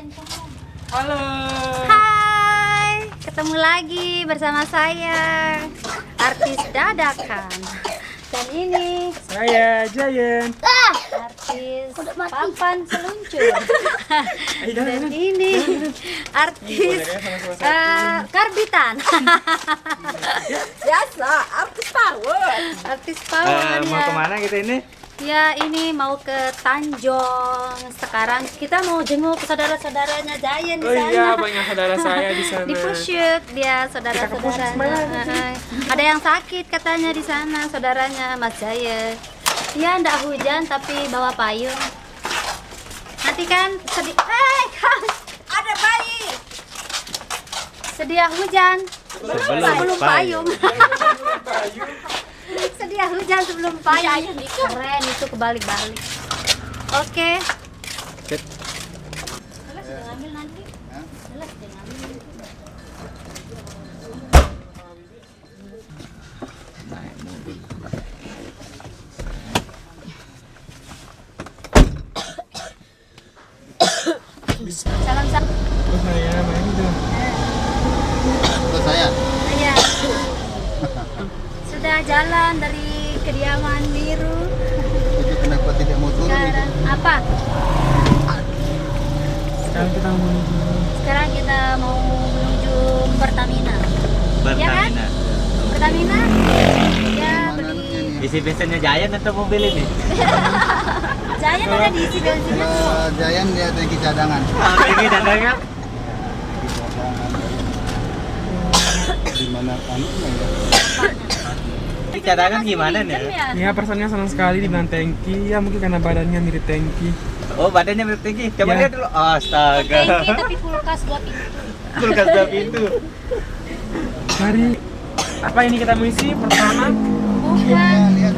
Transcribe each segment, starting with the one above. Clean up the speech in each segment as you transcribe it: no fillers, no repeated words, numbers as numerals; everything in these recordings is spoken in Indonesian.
Halo. Hai, ketemu lagi bersama saya, artis dadakan. Dan ini Saya Giant. artis papan seluncur. Dan ini artis karbitan. Biasa, artis power. Artis power Mau ya. kemana kita ini? Ya, ini mau ke Tanjong. Sekarang kita mau jenguk saudara-saudaranya Giant di Oh sana. iya, banyak saudara saya di sana. Di Pusyuk dia saudara-saudaranya. Ada yang sakit katanya di sana saudaranya Mas Jaya. Ya ndak hujan tapi bawa payung. Nanti kan ada bayi. Sedia hujan sebelum payung. Sedia hujan sebelum payung. Keren itu kebalik-balik. Oke. Sip. Jelas dia ngambil nanti. Jelas dia ngambil nanti. Salam. Oh saya main itu. Terus saya Iya. Sudah jalan dari kediaman biru. itu kenapa tidak mau turun itu? Sekarang apa? Sekarang kita mau Menuju Pertamina. Ya kan? Pertamina? Ya beli. isi bensinnya Giant atau mobil ini? Giant ada diisi bensinnya tuh. Jayan dia tangki cadangan. Ini dandannya. Di mana anunya ya? Ini cadangan gimana nih? Ya? Ya personnya senang sekali dibilang tanki, ya mungkin karena badannya mirip tanki. Oh badannya mirip tinggi. Coba Ya. lihat dulu. Astaga. Tanki tapi kulkas 2 pintu. Kulkas 2 pintu. Mari, apa ini kita mau isi pertama? Bukan. Lihat.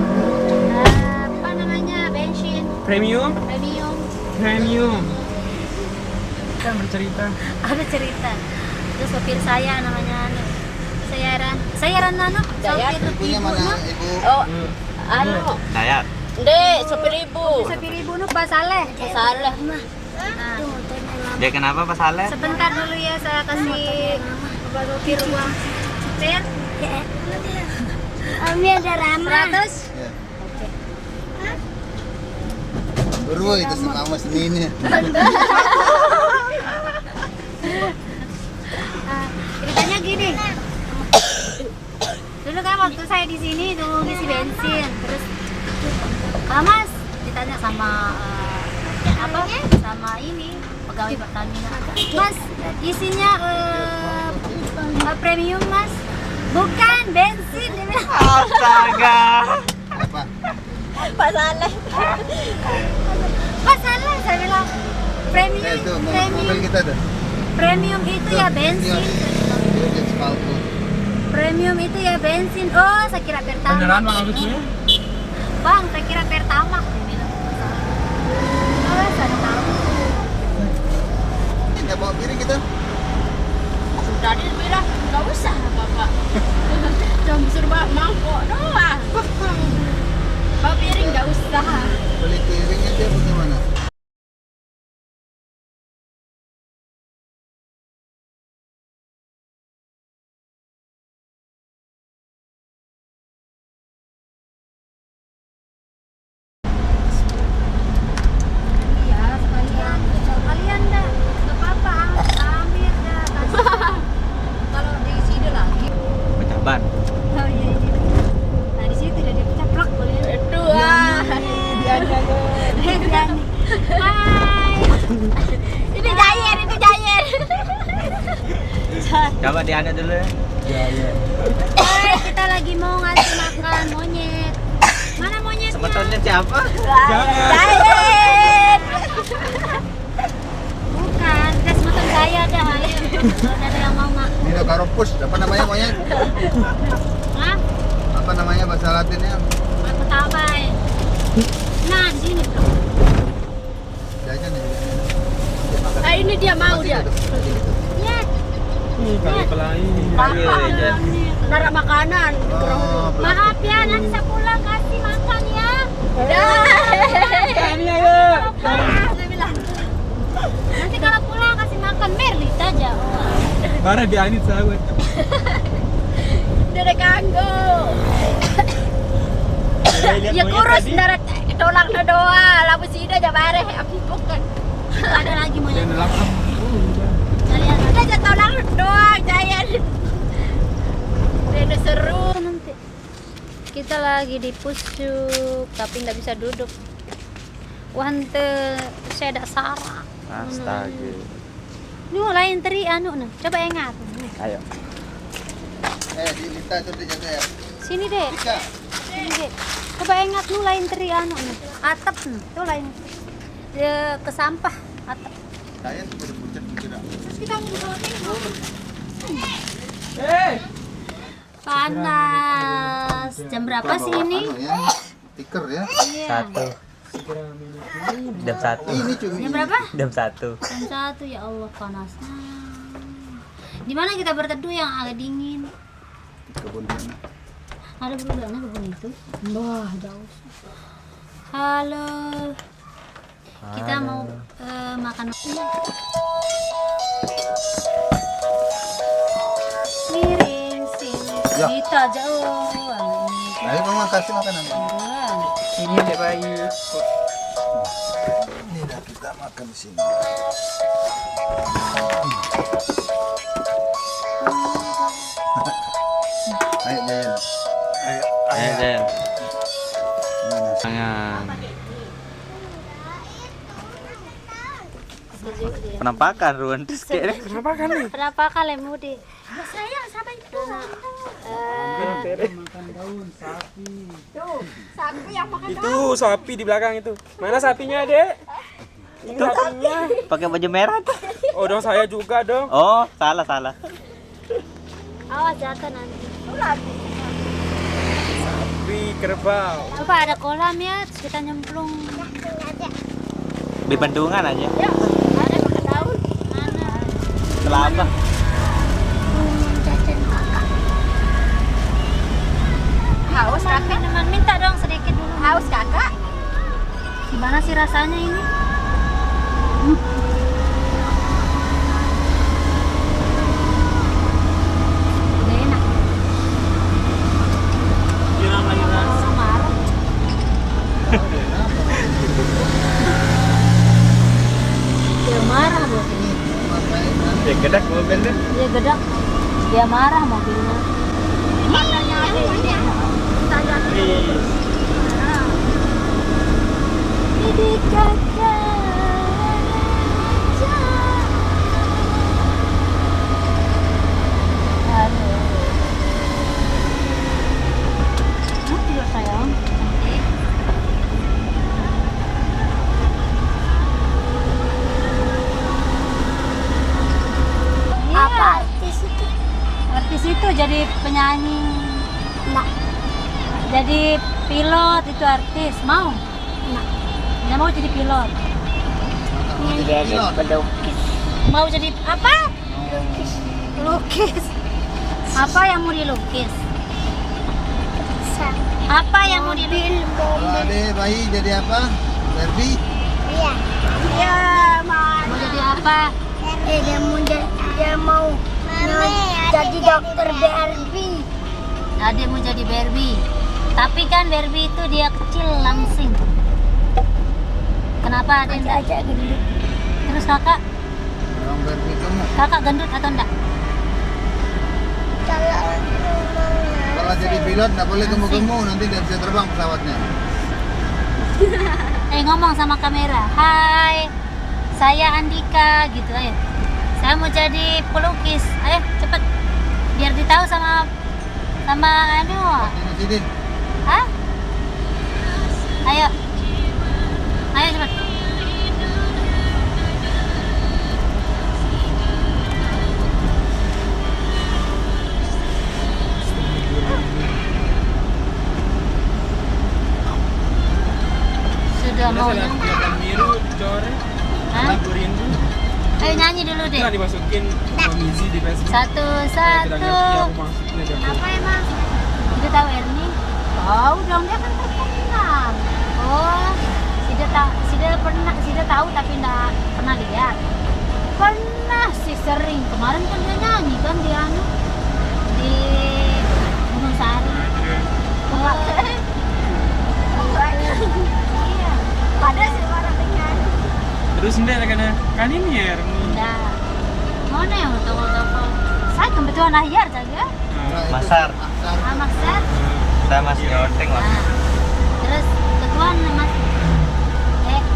Apa namanya? Bensin Premium, premium. premium. Kita bercerita. Ada cerita. Itu sopir saya namanya Sayaran Nano. Jayat, Sopir Ibunya ibu mana? no. Ibu. Oh, anu. Saya. Dek, sopir ibu. Sopir ibu no Pak Saleh. Salah. Nah, Dia kenapa Pak Saleh? sebentar dulu ya saya kasih Bapak sopir uang. Sopir. Ami ada Rama. 100. Ya. Buru itu selama Seninnya. Ceritanya gini. Dulu kan waktu saya di sini tuh ngisi bensin, terus Mas ditanya sama apa? Sama ini pegawai Pertamina. Mas, isinya premium Mas? Bukan bensin, dia bilang. Astaga. Apa? Pak Saleh. Mas salah, saya bilang premium, Itu mobil kita tuh. premium itu ya bensin. Dia spalto. Premium itu ya bensin. Oh, saya kira Beneran Pertamax. Bang Agusnya? Bang, saya kira Pertamax dia bilang. Oh, saya tahu. Enggak bawa piring kita. Sudah dia bilang, nggak usah Bapak. Cuma suruh bawa mangkok doang. Bawa piring nggak usah. Beli piringnya dia bagaimana? Iya, sekalian dah. Nggak apa-apa, ambil dah. Kasih. Kalau di sini lagi. Pecah ban. Oh iya, ini. Nah, di situ udah dia ceplok boleh. Itu ah. Dian. Hai. Ini Jayen, itu Jayen. Coba diana dulu ya. Hai, kita lagi mau ngasih makan monyet. Mana monyetnya? Sebetulnya siapa? Jayen. Bukan, gas motor saya dah. Ayo. Kalau ada yang mau nggak? Dinocaropus, apa namanya monyet? Hah? Apa namanya bahasa Latinnya? Aku tabai. Nah, di sini bro. Jajan ya. Ah, ini dia mau dia. Ya, Nih kali pelai. Iya. Darah makanan. Oh, maaf ya, nanti saya pulang kasih makan ya. Dah. Ini ayo. Saya bilang. Nanti kalau pulang Bara bianit sahabat. Dari kanggo. Ya kurus darat tolak na doa. Lalu sida aja bare empuk kan. Ada lagi mau Dan lapang. kalian Ada aja tolak doa jaya. Rene seru. nanti. Kita lagi di pusuk tapi nggak bisa duduk. Wante saya ada sarah. Astaga. Ini lain teri anu nah. Coba ingat. Ayo. Di Lita itu dijaga ya. Sini deh. Ika. Sini deh. Coba ingat lu lain teri anu nah. Atap nah. Tuh lain. Dia ke sampah atap. Saya sudah pucat tidak. Panas. Jam berapa sih ini? Anu ya, stiker ya. Iya. 1. Jam 1. Ini cumi. Jam berapa? Jam 1. Jam 1 ya Allah panasnya. Di mana kita berteduh yang agak dingin? Kebun mana? Ada berudangnya kebun itu? Wah jauh. Halo. Kita mau makan miring sini. Ya. Kita jauh. Ayo mama kasih makanan. Ini deh baik. Ini dah kita makan di sini. Ayo Jayan. Ayo, Jen. Ini nasi. Jangan. Penampakan ruan terus kayak Kenapa kan nih? Berapa kali mudi? Sayang sampai itu. Makan daun sapi. Sapi yang makan Itu sapi di belakang itu. Mana sapinya, Dek? Ini sapinya. pakai baju merah tuh. Oh, dong saya juga dong. Oh, salah. Awas jatuh nanti. Sapi kerbau. Coba ada kolam ya, kita nyemplung. Di bendungan aja. ada makan daun. Mana? Selama. Haus kakak. Teman minta dong sedikit dulu. Haus kakak. Gimana sih rasanya ini? Udah enak. Orang marah. Dia marah mobilnya. Ya gedak mobilnya. Dia gedak. Dia marah mobilnya. Matanya ada ini. Tanya Ini kakak. Aduh. Tidur sayang. Nanti. Apa artis itu? Artis itu jadi penyanyi. Enggak. Jadi pilot itu artis. Mau? Enggak. Nggak mau jadi pilot. Mau jadi apa? Lukis. Apa yang mau dilukis? Apa yang mau dilukis? Kalau ada bayi jadi apa? Barbie? Iya, Mau jadi apa? dia mau jadi dokter Barbie. Ade mau jadi Barbie. Tapi kan Barbie itu dia kecil langsing. Kenapa Ade enggak? Terus kakak? Orang Barbie gemuk. Kakak gendut atau enggak? Kalau jadi pilot nggak boleh gemuk-gemuk, nanti nggak bisa terbang pesawatnya. Ngomong sama kamera. Hai, saya Andika gitu ayo. Saya mau jadi pelukis. Ayo cepet. Biar ditahu sama anu. Ini Sidin. Hah? Ayo. Ayo cepet. Sudah mau Ada kelihatan biru dicoret. Hah? Lagu rindu. Ayo nyanyi dulu deh. Nggak dimasukin komisi di Facebook. Satu Saya tidak ngerti satu. aku maksudnya dong. Apa emang? Sudah tahu Erni? Tahu dong, dia kan terkenal. Oh, sudah tahu tapi enggak pernah lihat. Pernah sih sering. Kemarin kan dia nyanyi kan di anu di Gunung Sari. Iya. Pada sih orang dengan. Terus enggak kan ini ya. Udah. Mana yang toko-toko? Saya kebetulan akhir saja. Masar. Maksar. Kita masih oteng lah. Nah, terus ketuan mas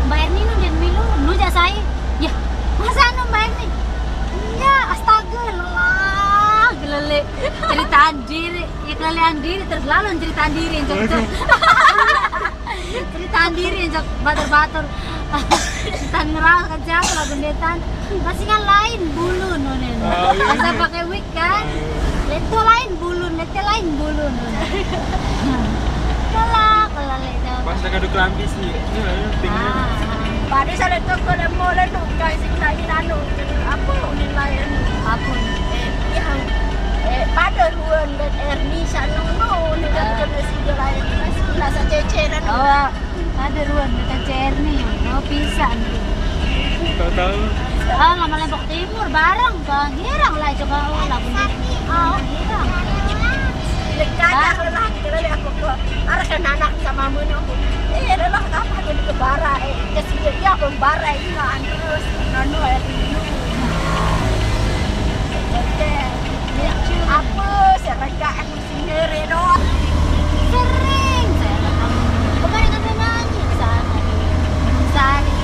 Mbak Erni nu dan Milu nu saya ya masa nu Mbak Erni ya astaga lelah gelele ceritaan diri ya kalian diri terus lalu ceritaan diri ceritaan diri batur-batur ceritaan ngeral kan siapa lah gendetan masih kan lain bulu nunen masa pakai wig kan leto lain bulu lete lain bulu nunen kalah itu Pas nak aduk kelambi sih. Tinggal. Pada saya toko dan mula tu guys lagi nanu apa nilai apa pada ruang dan Erni sana ni dah kena lain lah saja ceceran. oh ada ruang dekat Cerni oh pisah nih Tahu. lama Lombok Timur bareng bang hirang lah coba lagu hirang Dekat lah kira aku ke arah kan anak sama mana aku adalah apa jadi ke bara kesini dia pembara ini lah terus nanu apa saya reka aku sendiri doang sering saya ketemu kemarin kan saya nyanyi di sana Sari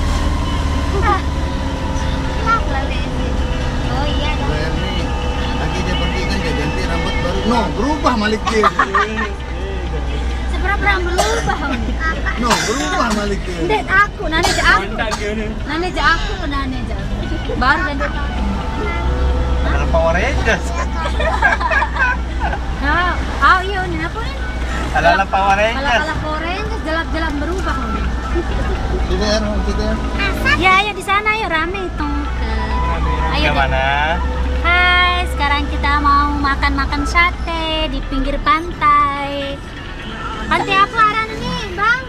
lap lali oh iya dong Erni, lagi dia pergi kan dia ganti rambut baru. No, berubah Malik dia. seberapa berubah No, berubah Malik dia. Dek aku nane je aku Mantan ke ni. nane je aku baru dan dia Ada Power Rangers. oh iya ini apa nih Ala Power Rangers. kalau koreng jelap-jelap berubah nih Kita er, kita er. ya ayo di sana ayo rame itu ayo deh. Gimana? Hai sekarang kita mau makan sate di pinggir pantai pantai apa arah ini bang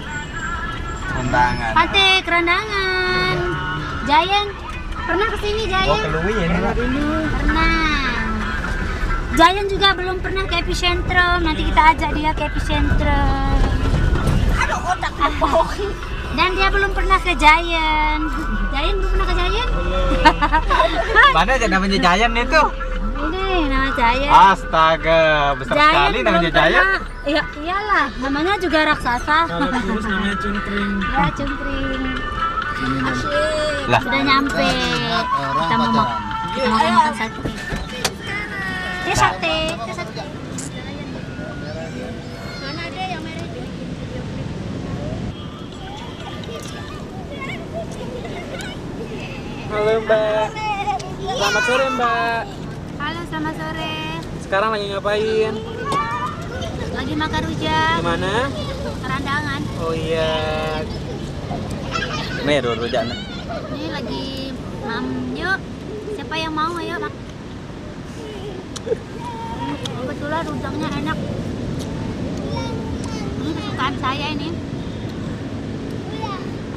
Undangan. pantai Kerandangan Giant pernah kesini Oh, Giant keluwi ini lah. pernah Giant juga belum pernah ke Epicentrum nanti kita ajak dia ke Epicentrum aduh otak aku dan dia belum pernah ke Giant belum pernah ke Giant Mana aja namanya Giant itu? ini nama Giant Astaga, besar sekali namanya belum Giant. pernah- iya iyalah namanya juga raksasa Kalau kurus namanya cungkring. ya cungkring Lah, sudah nyampe kita mau makan sate sate mana ada yang merah Halo Mbak. Selamat sore Mbak. halo selamat sore Sekarang lagi ngapain? lagi makan rujak Di mana? Kerandangan Oh iya. nih rujaknya. ini lagi yuk siapa yang mau ayo mak kebetulan rujaknya enak ini kesukaan saya ini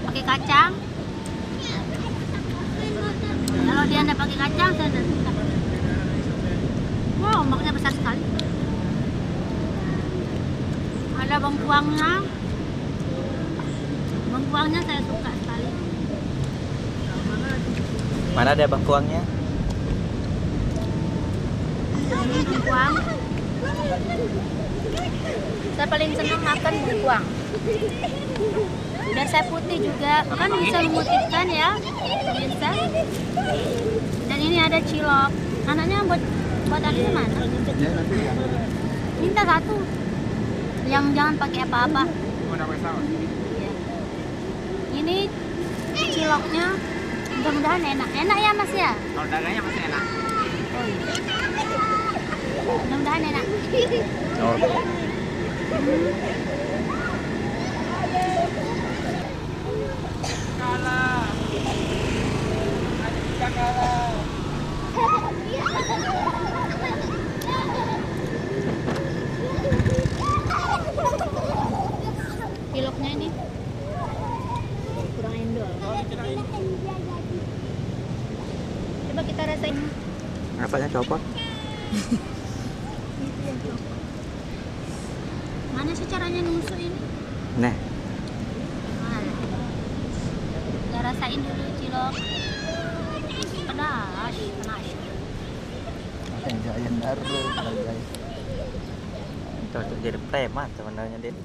pakai kacang kalau dia tidak pakai kacang saya tidak suka wow ombaknya besar sekali ada bengkuangnya saya suka sekali Mana ada bengkuangnya? ini bengkuang saya paling senang makan bengkuang biar saya putih juga kan bisa memutihkan ya bisa dan ini ada cilok anaknya buat adiknya mana Ya, nanti ya. minta satu yang jangan pakai apa-apa Mau pakai saus? ya. Ini ciloknya mudah-mudahan enak ya mas ya Kalau dagangnya masih enak. oh iya mudah-mudahan enak Oh. ciloknya ini kurang endol coba kita rasain. Apanya copot? Mana sih caranya nusuk ini? Nah, Kita rasain dulu cilok. Pedas, pedas. Giant baru, guys. cocok jadi preman sebenarnya, Din.